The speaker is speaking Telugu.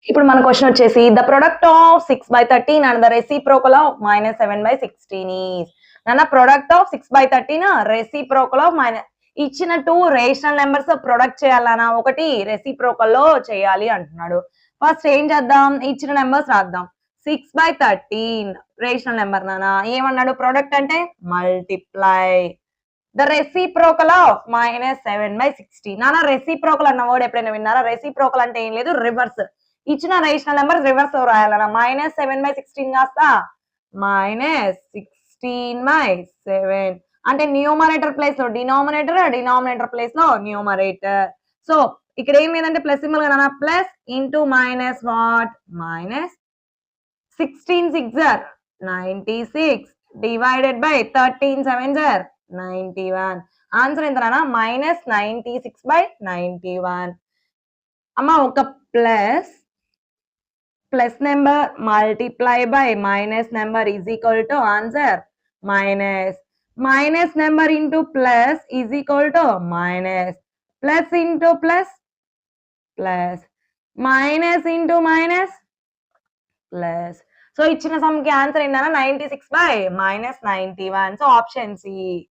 ఇప్పుడు మన క్వశ్చన్ వచ్చేసి the product of 6/13 and the reciprocal of -7/16 is. నాన్న ప్రొడక్ట్ ఆఫ్ 6/13 రెసిప్రోకల్ ఆఫ్ ఇచ్చిన టూ రేషనల్ నెంబర్స్ ప్రొడక్ట్ చేయాలన్నా ఒకటి రెసిప్రోకల్ లో చేయాలి అంటున్నాడు. ఫస్ట్ ఏం చేద్దాం, ఇచ్చిన నెంబర్స్ రాద్దాం. 6/13 రేషనల్ నెంబర్ నాన్న. ఏమన్నాడు, ప్రొడక్ట్ అంటే మల్టిప్లై ద రెసిప్రోకల్ ఆఫ్ -7/16. నాన్న రెసిప్రోకల్ అన్న వర్డ్ ఎప్పుడైనా విన్నారా? రెసిప్రోకల్ అంటే ఏం లేదు, రివర్స్. ఇచ్చిన రేషనల్ నెంబర్ రివర్స్ రాయాలన్నా. -7/16 కాస్త -16/7 అంటే న్యూమరేటర్ ప్లేస్ లో డినామినేటర్, డినామినేటర్ ప్లేస్ లో న్యూమరేటర్. సో ఇక్కడ ఏం లేదంటే ప్లస్ సింబల్ కదా, plus into minus what, -16 6 96 divided by 13 7 91. Answer ఎంత నాన్న, -96/91. అమ్మ ఒక plus number multiply by minus number is equal to answer minus number into plus is equal to minus, plus into plus plus, minus into minus plus. So ఇచ్చిన సమ్ కి ఆన్సర్ ఏంటన్నా 96/-91. So option C.